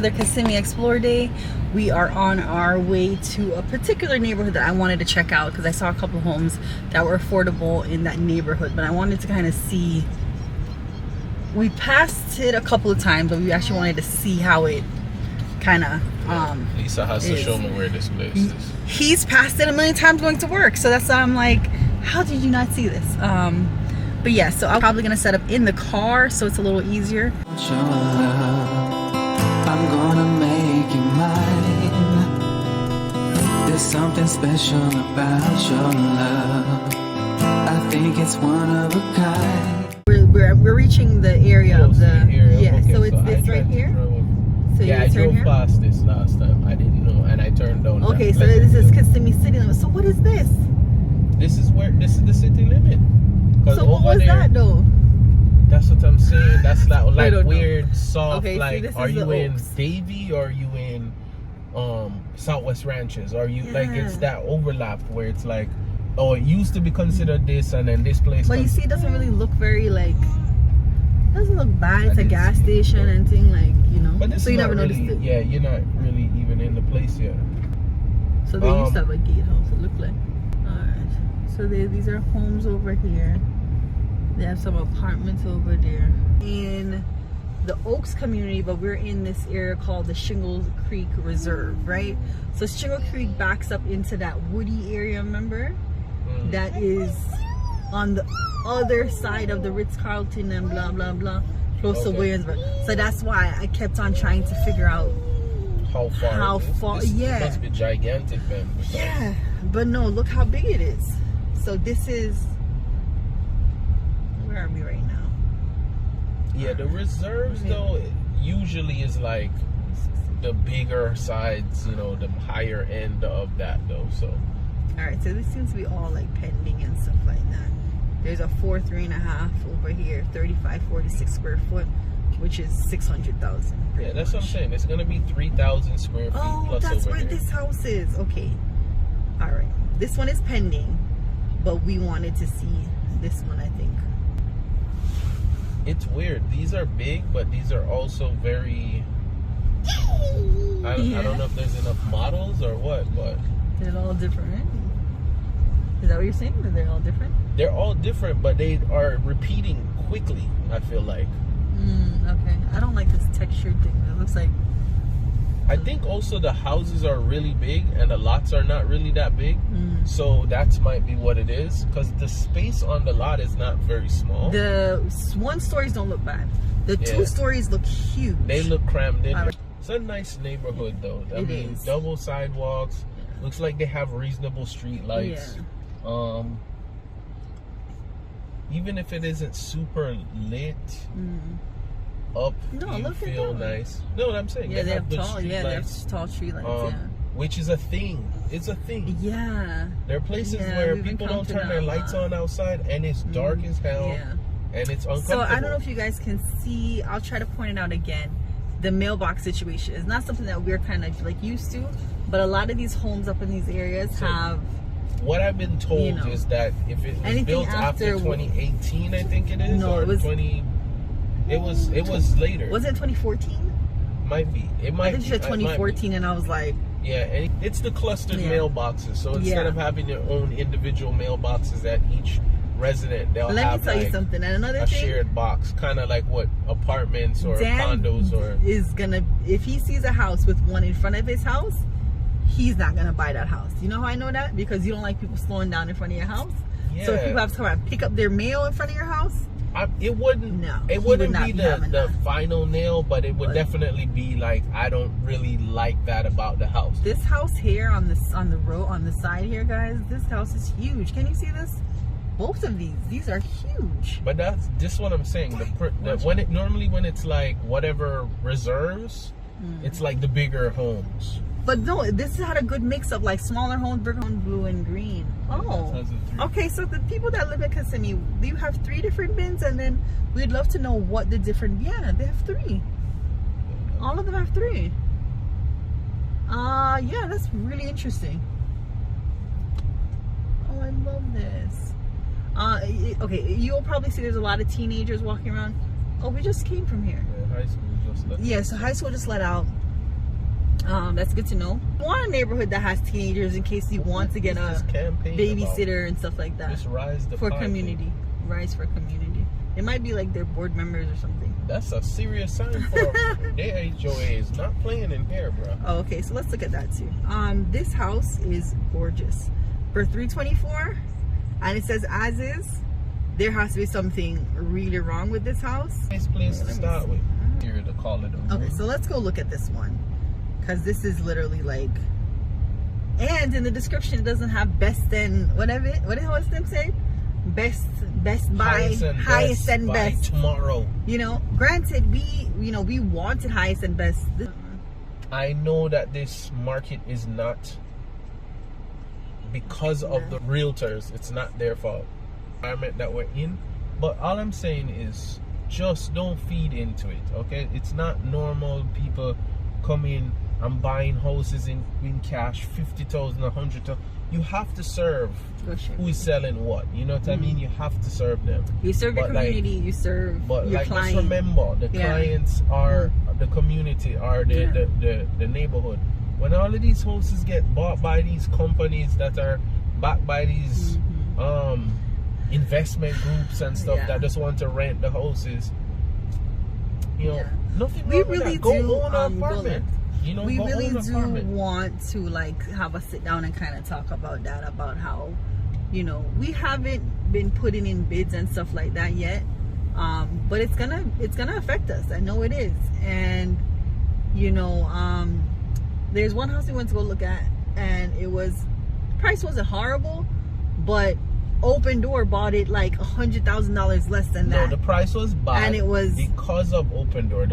Another Kissimmee Explore Day. We are on our way to a particular neighborhood that I wanted to check out because I saw a couple of homes that were affordable in that neighborhood, but I wanted to kind of see. We passed it a couple of times, but we actually wanted to see how it kind of Lisa has to show me where this place is. He's passed it a million times going to work, so that's why I'm like, how did you not see this? But yeah, so I'm probably gonna set up in the car so it's a little easier. I'm gonna make you mine. There's something special about your love. I think it's one of a kind. We're reaching the area of the yeah. Okay, so it's this right here. So yeah, I drove past this last time. I didn't know, and I turned down. Okay, so this is Kissimmee city limit. So what is this? This is the city limit. So what was that though? That's what I'm saying. That's like weird, know. soft. Okay, like, see, are you in Oaks. Davie or are you in Southwest Ranches? Are you like it's that overlap where it's like, oh, it used to be considered this, and then this place. But you see, it doesn't really look very like. It doesn't look bad. It's a gas station and thing like, you know. But this so is you never really, noticed it. Yeah, you're not really even in the place yet. So they used to have a gatehouse. It looked like. All right. So these are homes over here. They have some apartments over there in the Oaks community, but we're in this area called the Shingle Creek Reserve, right? So Shingle Creek backs up into that woody area, remember? That is on the other side of the Ritz-Carlton and blah, blah, blah, close to Williamsburg. So that's why I kept on trying to figure out how far. This must be gigantic, then. Yeah, but no, look how big it is. So this is, where are we right now? Yeah, the reserves though usually is like the bigger sides, you know, the higher end of that though. So all right, so this seems to be all like pending and stuff like that. There's a 4.5 over here, 3546 square foot, which is 600,000. Yeah, that's what I'm saying. It's gonna be 3,000 square feet plus that's over where here. This house is. Okay, all right. This one is pending, but we wanted to see this one, I think. It's weird. These are big, but these are also very. I don't know if there's enough models or what, but they're all different. Is that what you're saying? That they're all different? They're all different, but they are repeating quickly. I feel like. Okay. I don't like this textured thing. It looks like. I think also the houses are really big and the lots are not really that big. So that might be what it is, because the space on the lot is not very small. The one stories don't look bad. The two stories look huge. They look crammed in. It's a nice neighborhood though. I mean, double sidewalks. Looks like they have reasonable street lights. Even if it isn't super lit up, you feel nice. No, what I'm saying, they have tall, street they lights, have tall street lights. which is a thing. It's a thing. Yeah. There are places where people don't turn their lights on outside, and it's dark as hell, and it's uncomfortable. So I don't know if you guys can see. I'll try to point it out again. The mailbox situation is not something that we're kind of like used to, but a lot of these homes up in these areas have. What I've been told is that if it was built after 2018, I think it is, no, or 20. It was later. Was it 2014? Might be. It might. I think you said 2014, and I was like. Yeah, and it's the clustered mailboxes. So instead of having your own individual mailboxes at each resident, they'll have tell you something. And another a shared box, kind of like what apartments or condos or is gonna. If he sees a house with one in front of his house, he's not gonna buy that house. You know how I know that? Because you don't like people slowing down in front of your house. Yeah. So if people have to come and pick up their mail in front of your house. It wouldn't. No, it wouldn't be the final nail, but it would definitely be like, I don't really like that about the house. This house here on the road on the side here, guys. This house is huge. Can you see this? Both of these are huge. But that's just what I'm saying. When it's like whatever reserves, it's like the bigger homes. But no, this had a good mix of like smaller homes, bigger homes, blue and green. Oh, okay. So the people that live in Kissimmee, do you have 3 different bins? And then we'd love to know what the different. Yeah, they have 3. All of them have 3. Yeah, that's really interesting. Oh, I love this. Okay, you'll probably see there's a lot of teenagers walking around. Oh, we just came from here. Yeah, high school just let out. Yeah, so high school just let out. That's good to know. You want a neighborhood that has teenagers in case you want to get a babysitter and stuff like that. Just rise the for party. Community. Rise for community. It might be like their board members or something. That's a serious sign for their HOA is not playing in here, bro. Oh, okay, so let's look at that too. This house is gorgeous. For $324, and it says as is, there has to be something really wrong with this house. Nice place to start with. Here to call it a Okay, so let's go look at this one. Because this is literally like, and in the description it doesn't have best and whatever. What does them say? Best by, highest and best tomorrow. You know, granted, we wanted highest and best. I know that this market is not because of the realtors. It's not their fault. Environment that we're in, but all I'm saying is just don't feed into it. Okay, it's not normal. People come in and buying houses in cash, 50,000, 100,000. You have to serve who is selling what. You know what I mean? You have to serve them. You serve your community. You serve your client. Just remember, the clients are the community, are the neighborhood. When all of these houses get bought by these companies that are backed by these investment groups and stuff that just want to rent the houses, you know, nothing wrong with that. Go own an apartment. You know, we really do want to like have a sit down and kind of talk about that, about how, you know, we haven't been putting in bids and stuff like that yet, but it's gonna affect us. I know it is. And you know, there's one house we went to go look at, and price wasn't horrible, but Open Door bought it like $100,000 less than that. No, the price was bad, and it was because of Open Door.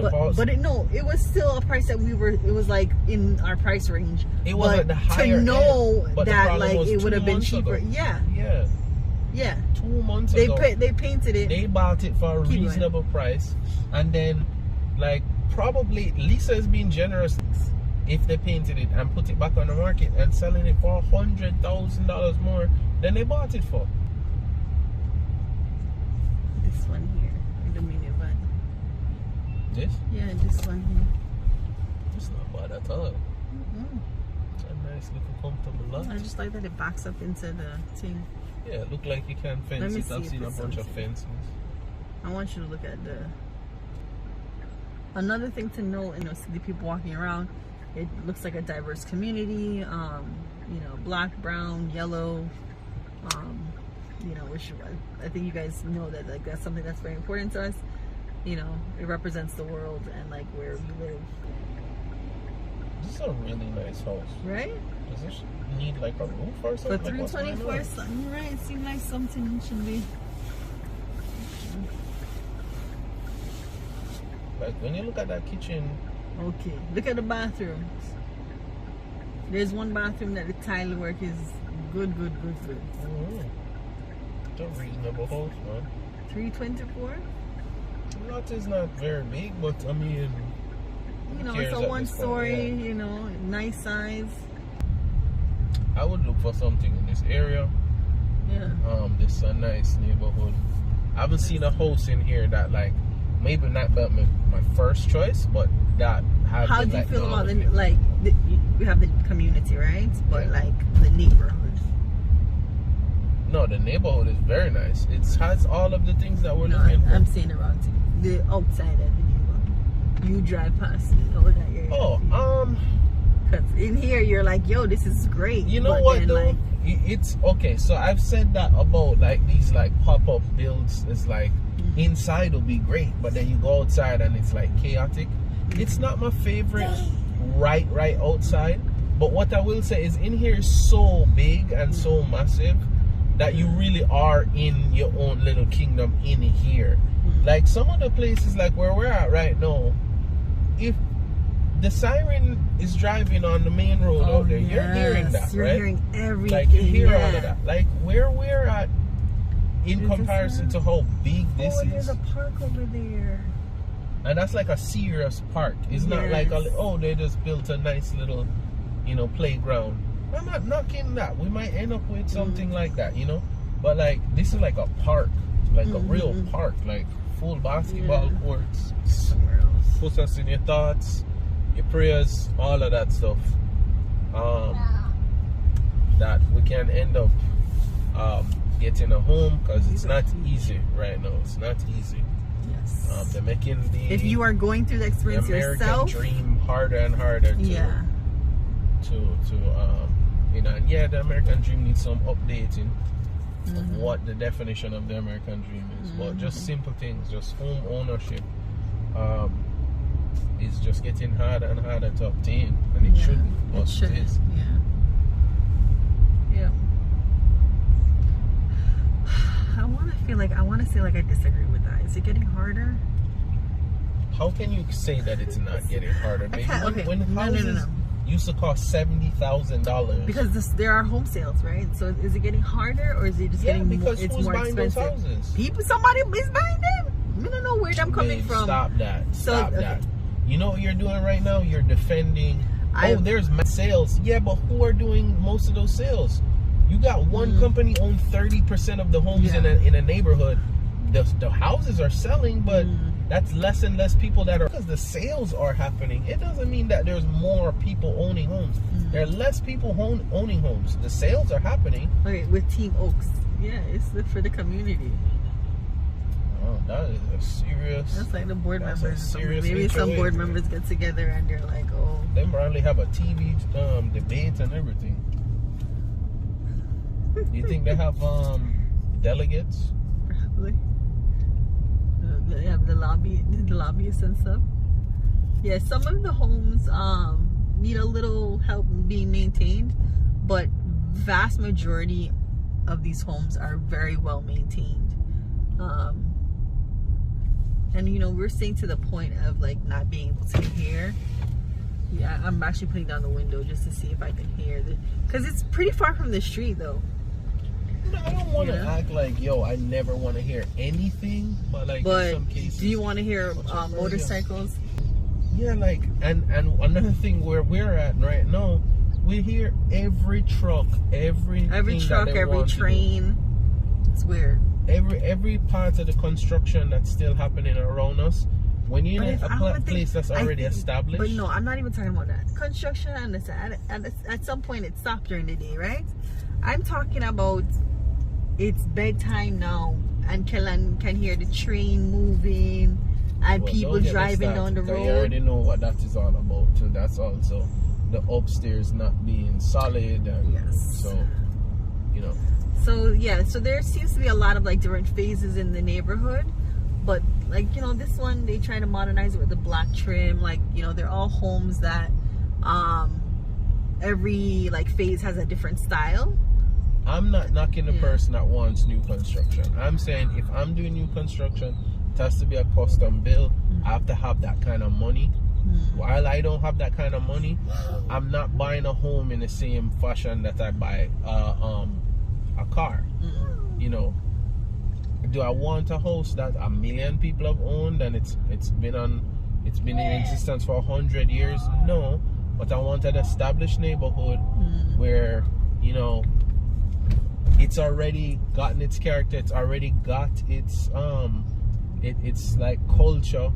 It was still a price that it was like in our price range. It was at the higher to know end, that like it would have been cheaper. Ago. Yeah. 2 months ago, they painted it. They bought it for a reasonable price, and then like probably Lisa is being generous. If they painted it and put it back on the market and selling it for $100,000 more than they bought it for. This one here, the minivan. This? Yeah, this one here. It's not bad at all. It's a nice little comfortable lot. I just like that it backs up into the thing. Yeah, it look like you can fence it. I've seen a bunch of fences. I want you to look at another thing to note, you know, see the people walking around. It looks like a diverse community, you know, black, brown, yellow, you know, which I think you guys know that like that's something that's very important to us. You know, it represents the world and like where we live. This is a really nice house. Right? Does this need like a roof or something? For $324 something, right? It seems like something should be. Like when you look at that kitchen. Okay, look at the bathrooms. There's one bathroom that the tile work is good. Oh, it's a reasonable house, man. $324. The lot is not very big, but I mean, you know, it's a 1 story. You know, nice size. I would look for something in this area. Yeah. This is a nice neighborhood. I haven't seen a house in here that like maybe not my first choice, but that have. How do you feel about we have the community, right? But like the neighborhood. No, the neighborhood is very nice. It has all of the things that we're looking for. I'm saying around the outside of the neighborhood. You drive past it over that area. Oh, because in here you're like, yo, this is great. You know what though? Like, it's okay. So I've said that about like these like pop-up builds. It's like inside will be great, but then you go outside and it's like chaotic. It's not my favorite right outside, but what I will say is in here is so big and so massive that you really are in your own little kingdom in here. Like some of the places like where we're at right now, if the siren is driving on the main road out there, you're hearing that, you're right? Hearing everything. Like you hear all of that. Like where we're at in comparison to how big this is. There's a park over there. And that's like a serious park. It's not like they just built a nice little, you know, playground. I'm not knocking that. We might end up with something like that, you know. But like this is like a park, like a real park, like full basketball courts. Somewhere else. Put us in your thoughts. your prayers, all of that stuff. That we can end up getting a home, because it's not easy right now. It's not easy. Yes. They're making if you are going through the the experience American yourself, dream harder and harder to you know, and yeah, the American dream needs some updating of what the definition of the American dream is. But just simple things, just home ownership is just getting harder and harder to obtain, and it shouldn't, but it is. Yeah. I want to say like I disagree with that. Is it getting harder? How can you say that it's not getting harder, baby? When No. houses used to cost $70,000. Because there are home sales, right? So is it getting harder, or is it just getting more? It's who's more buying expensive. those houses? Somebody is buying them. I don't know where I'm coming from. Stop that. Stop okay. that. You know what you're doing right now? You're defending. There's sales. Yeah, but who are doing most of those sales? You got one company own 30% of the homes in a neighborhood. The houses are selling, but that's less and less people that are, because the sales are happening. It doesn't mean that there's more people owning homes. There are less people owning homes. The sales are happening. Okay, with Team Oaks. Yeah, it's for the community. Oh, that is a serious. That's like the board members. Serious Maybe some HOA, board members get together and they're like, oh. They probably have a TV debate and everything. You think they have delegates? Probably. They have the lobbyists and stuff. Yeah, some of the homes need a little help being maintained, but vast majority of these homes are very well maintained. And you know, we're staying to the point of like not being able to hear. Yeah, I'm actually putting down the window just to see if I can hear because it's pretty far from the street though. No, I don't want to act like, yo, I never want to hear anything, but in some cases. Do you want to hear motorcycles? Yeah, like, and another thing where we're at right now, we hear every truck, every truck, every train. It's weird. Every part of the construction that's still happening around us. When you're in a place that's already established. But no, I'm not even talking about that. Construction, I understand. At some point it stopped during the day, right? I'm talking about it's bedtime now, and Kellan can hear the train moving and people driving down the road. You already know what that is all about. So that's also the upstairs not being solid. And so, you know. So yeah, so there seems to be a lot of like different phases in the neighborhood, but like, you know, this one they try to modernize it with the black trim. Like, you know, they're all homes that every like phase has a different style. I'm not knocking the person that wants new construction. I'm saying if I'm doing new construction, it has to be a custom build. I have to have that kind of money. While I don't have that kind of money, I'm not buying a home in the same fashion that I buy a car. You know, do I want a house that 1 million people have owned and it's been in existence for 100 years? No, but I want an established neighborhood where, you know, it's already gotten its character. It's already got its it's like culture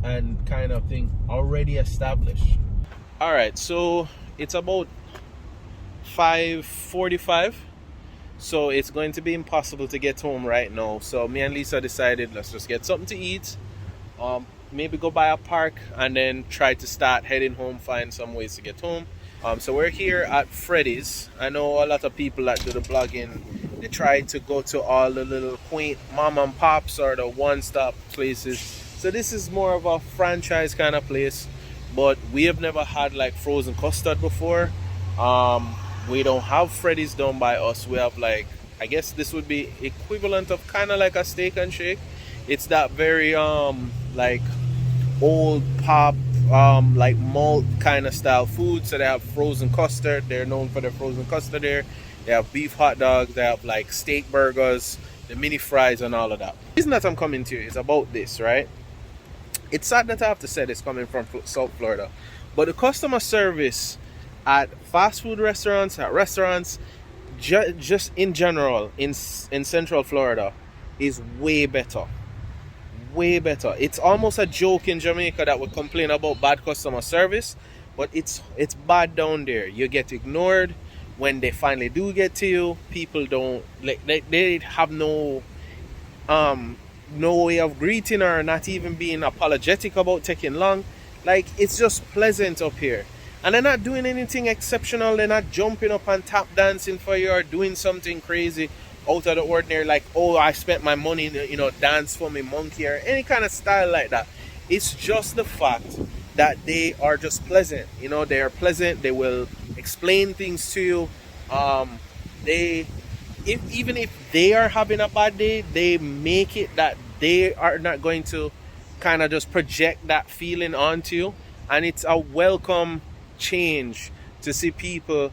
and kind of thing already established. All right, so it's about 5:45. So it's going to be impossible to get home right now. So me and Lisa decided, let's just get something to eat. Maybe go by a park and then try to start heading home, find some ways to get home. So we're here at Freddy's. I know a lot of people that do the blogging, they try to go to all the little quaint mom and pops or the one-stop places. So this is more of a franchise kind of place, but we have never had like frozen custard before. We don't have Freddy's down by us. We have like, I guess this would be equivalent of kind of like a Steak and Shake. It's that very like old pop like malt kind of style food. So they have frozen custard. They're known for their frozen custard there. They have beef hot dogs. They have like steak burgers, the mini fries and all of that. The reason that I'm coming to you is about this, right? It's sad that I have to say this coming from South Florida, but the customer service at fast food restaurants, at restaurants, just in general in Central Florida is way better. way better. It's almost a joke in Jamaica that we complain about bad customer service, but it's bad down there. You get ignored. When they finally do get to you, people don't they have no way of greeting or not even being apologetic about taking long. Like, it's just pleasant up here. And they're not doing anything exceptional. They're not jumping up and tap dancing for you or doing something crazy out of the ordinary, like, oh, I spent my money, you know, dance for me monkey or any kind of style like that. It's just the fact that they are just pleasant. You know, they are pleasant. They will explain things to you. Even if they are having a bad day, they make it that they are not going to kind of just project that feeling onto you. And it's a welcome change to see people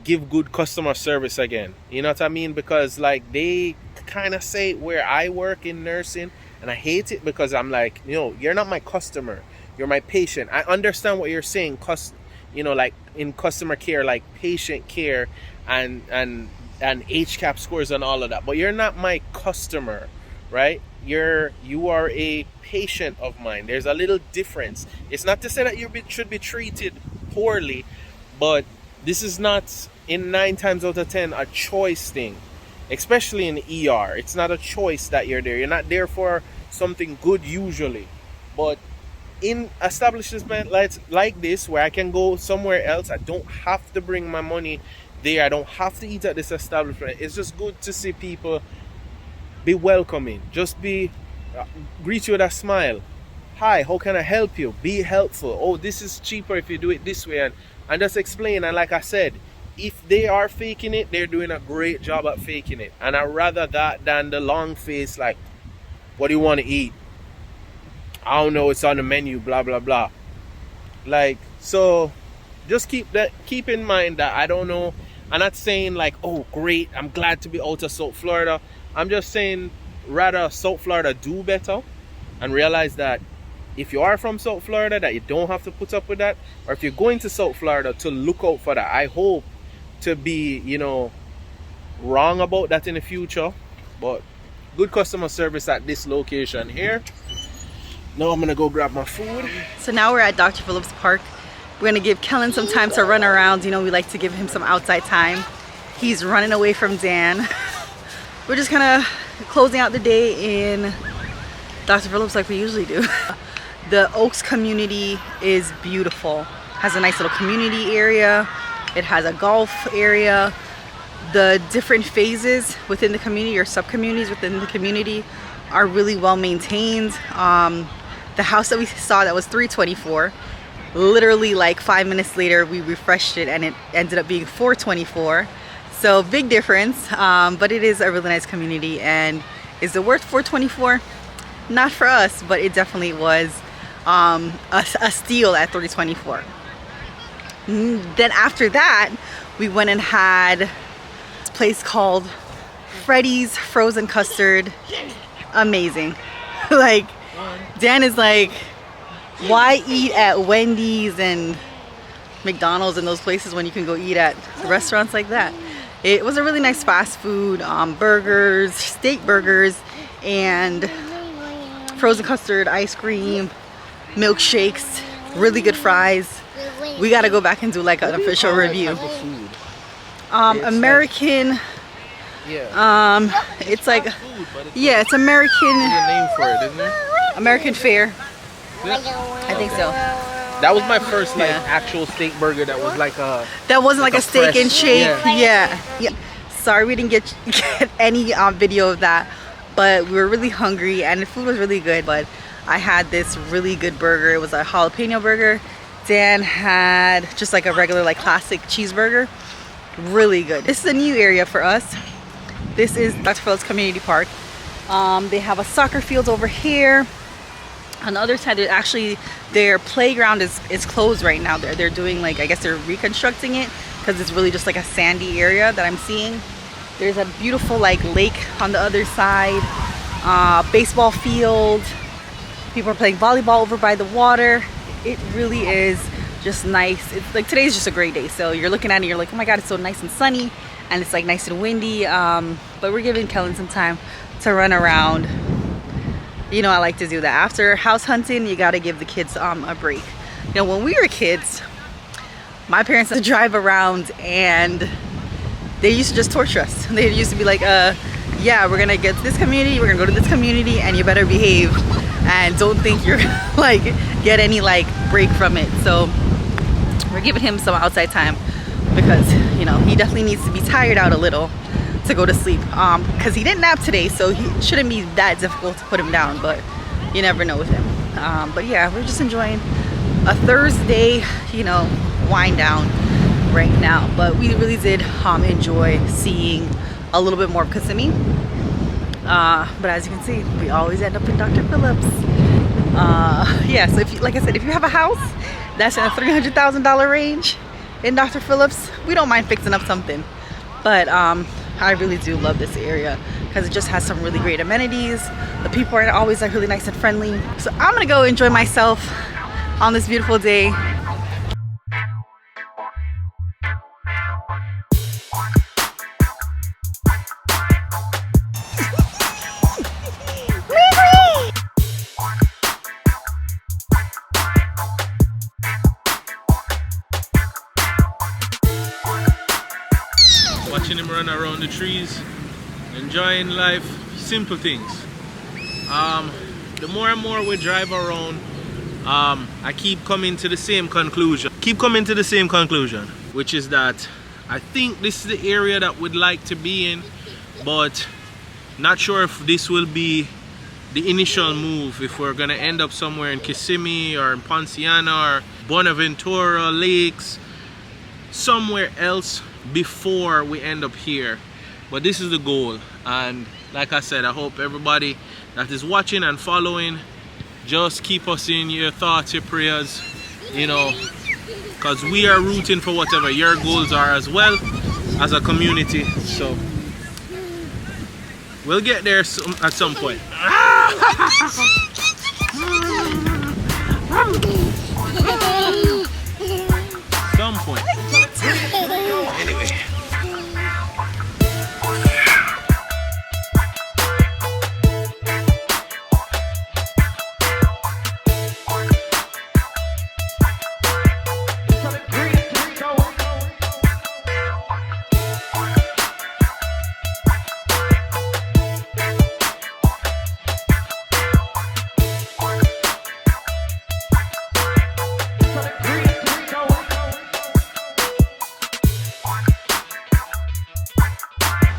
give good customer service again. You know what I mean? Because like, they kind of say where I work in nursing, and I hate it because I'm like, you know, you're not my customer, you're my patient. I understand what you're saying, you know, like in customer care, like patient care and HCAP scores and all of that, but you're not my customer, right? You are a patient of mine. There's a little difference. It's not to say that you should be treated poorly, but this is not, in 9 times out of 10, a choice thing, especially in ER. It's not a choice that you're there. You're not there for something good usually, but in establishments like this, where I can go somewhere else, I don't have to bring my money there, I don't have to eat at this establishment. It's just good to see people be welcoming, just be greet you with a smile. Hi, how can I help you? Be helpful. Oh, this is cheaper if you do it this way, and just explain. And like I said, if they are faking it, they're doing a great job at faking it. And I'd rather that than the long face, like, what do you want to eat? I don't know, it's on the menu, blah blah blah. Like, so just keep in mind that I don't know. I'm not saying like, oh great, I'm glad to be out of South Florida. I'm just saying, rather South Florida do better and realize that if you are from South Florida, that you don't have to put up with that, or if you're going to South Florida, to look out for that. I hope to be, you know, wrong about that in the future, but good customer service at this location here. Now I'm gonna go grab my food. So now we're at Dr. Phillips Park. We're gonna give Kellan some time to run around. You know, we like to give him some outside time. He's running away from Dan. We're just kind of closing out the day in Dr. Phillips like we usually do. The Oaks community is beautiful. Has a nice little community area. It has a golf area. The different phases within the community, or sub-communities within the community, are really well maintained. The house that we saw that was 324, literally like 5 minutes later we refreshed it and it ended up being 424. So big difference, but it is a really nice community. And is it worth 424? Not for us, but it definitely was a steal at 324. Then after that, we went and had this place called Freddy's Frozen Custard. Amazing. Like, Dan is like, why eat at Wendy's and McDonald's and those places when you can go eat at restaurants like that? It was a really nice fast food, burgers, steak burgers, and frozen custard, ice cream, milkshakes, really good fries. We gotta go back and do like an official review. American. Yeah. It's like, yeah, it's American. There's a name for it, isn't there? American fare. Yeah. I think so. That was my first like actual steak burger. That was like a. That wasn't like a steak fresh, and shake. Yeah. Sorry, we didn't get any video of that, but we were really hungry and the food was really good. But I had this really good burger. It was a jalapeno burger. Dan had just like a regular, like classic cheeseburger. Really good. This is a new area for us. This is Dr. Phillips Community Park. They have a soccer field over here. On the other side, actually their playground is closed right now. They're doing like, I guess they're reconstructing it because it's really just like a sandy area that I'm seeing. There's a beautiful like lake on the other side, baseball field. People are playing volleyball over by the water. It really is just nice. It's like, today's just a great day. So you're looking at it, you're like, oh my God, it's so nice and sunny, and it's like nice and windy. But we're giving Kellan some time to run around. you know, I like to do that. After house hunting, you got to give the kids a break. You know, when we were kids, my parents used to drive around and they used to just torture us. They used to be like, yeah, we're gonna get to this community, we're gonna go to this community, and you better behave and don't think you're like get any like break from it. So we're giving him some outside time because, you know, he definitely needs to be tired out a little to go to sleep, because he didn't nap today, so he shouldn't be that difficult to put him down, but you never know with him. But yeah, we're just enjoying a Thursday, you know, wind down right now. But we really did enjoy seeing a little bit more of Kissimmee. But as you can see, we always end up in Dr. Phillips. Yeah, so if you, like I said, if you have a house that's in a $300,000 range in Dr. Phillips, we don't mind fixing up something. But I really do love this area because it just has some really great amenities. The people are always like really nice and friendly. So I'm gonna go enjoy myself on this beautiful day. Watching him run around the trees, enjoying life, simple things. The more and more we drive around, I keep coming to the same conclusion. Which is that I think this is the area that we'd like to be in, but not sure if this will be the initial move, if we're gonna end up somewhere in Kissimmee or in Ponciana or Bonaventura Lakes, somewhere else before we end up here. But this is the goal, and like I said, I hope everybody that is watching and following, just keep us in your thoughts, your prayers, you know, because we are rooting for whatever your goals are as well as a community. So we'll get there at some point. Some point. Anyway.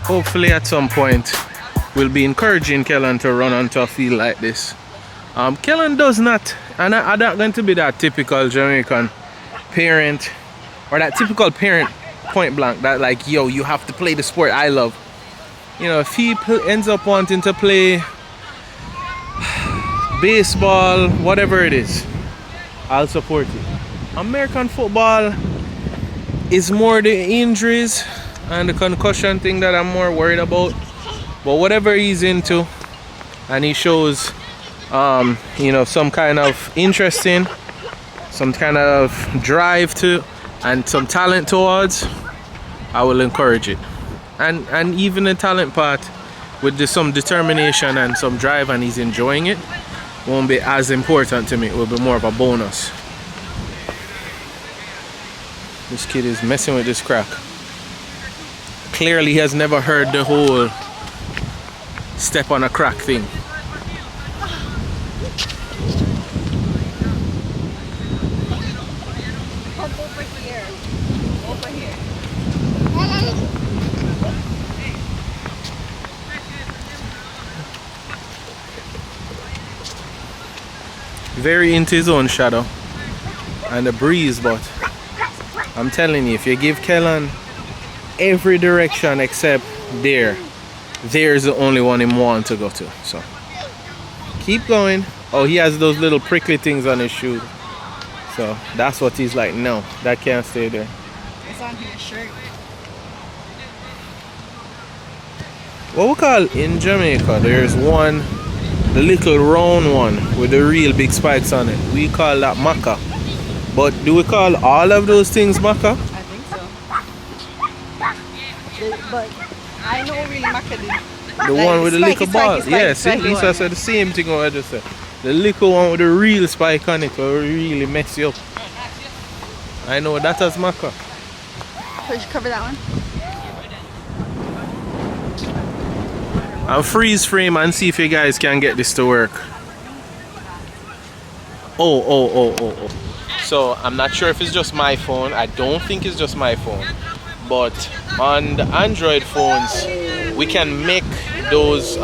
Hopefully at some point we'll be encouraging Kellan to run onto a field like this. Kellan does not, and I'm not going to be that typical Jamaican parent or that typical parent point blank that like, yo, you have to play the sport I love. You know, if he ends up wanting to play baseball, whatever it is, I'll support it. American football is more the injuries and the concussion thing that I'm more worried about. But whatever he's into and he shows you know, some kind of interest in, some kind of drive to, and some talent towards, I will encourage it. And even the talent part with some determination and some drive, and he's enjoying it, won't be as important to me. It will be more of a bonus. This kid is messing with this crack. Clearly he has never heard the whole step on a crack thing. Over here. Over here. Very into his own shadow and the breeze, but I'm telling you, if you give Kellan every direction except there's the only one he wants to go to. So keep going. Oh, he has those little prickly things on his shoe, so that's what he's like, no, that can't stay there. It's on his shirt. What we call in Jamaica, there's one, the little round one with the real big spikes on it, we call that maca. But do we call all of those things maca? I think so. But I know really maca did. The Like one with the spiky, little ball. spiky, Yeah, spiky see, Lisa one. said the same thing what I just said. The little one with the real spike on it will really mess you up. I know that as Maka. So you should cover that one. I'll freeze frame and see if you guys can get this to work. Oh. So I'm not sure if it's just my phone. I don't think it's just my phone. But on the Android phones, we can make those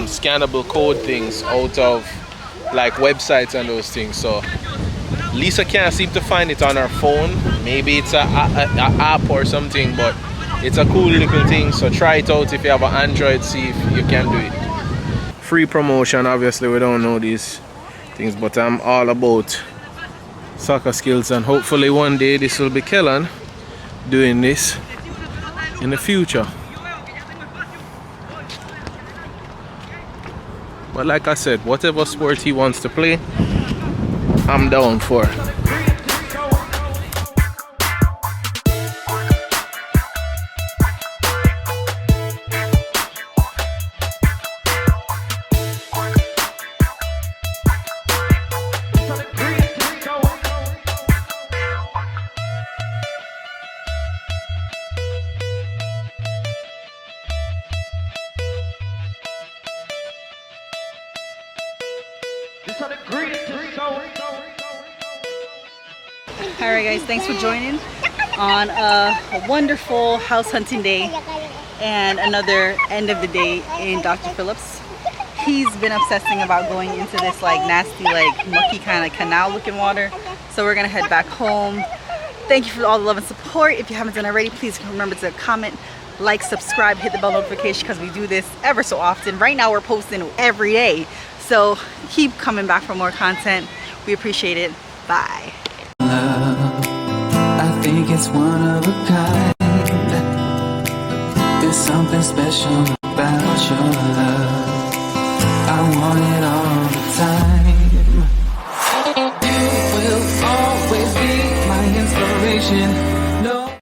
scannable code things out of like websites and those things. So Lisa can't seem to find it on her phone. Maybe it's a app or something, but it's a cool little thing. So try it out if you have an Android, see if you can do it. Free promotion, obviously we don't know these things, but I'm all about soccer skills, and hopefully one day this will be Kellan doing this in the future. But like I said, whatever sport he wants to play, I'm down for. Alright guys, thanks for joining on a wonderful house hunting day and another end of the day in Dr. Phillips. He's been obsessing about going into this like nasty, like mucky kind of canal looking water. So we're gonna head back home. Thank you for all the love and support. If you haven't done already, please remember to comment, like, subscribe, hit the bell notification because we do this ever so often. Right now we're posting every day. So keep coming back for more content. We appreciate it. Bye. I think it's one of a kind. There's something special about your love. I want it all the time. You will always be my inspiration.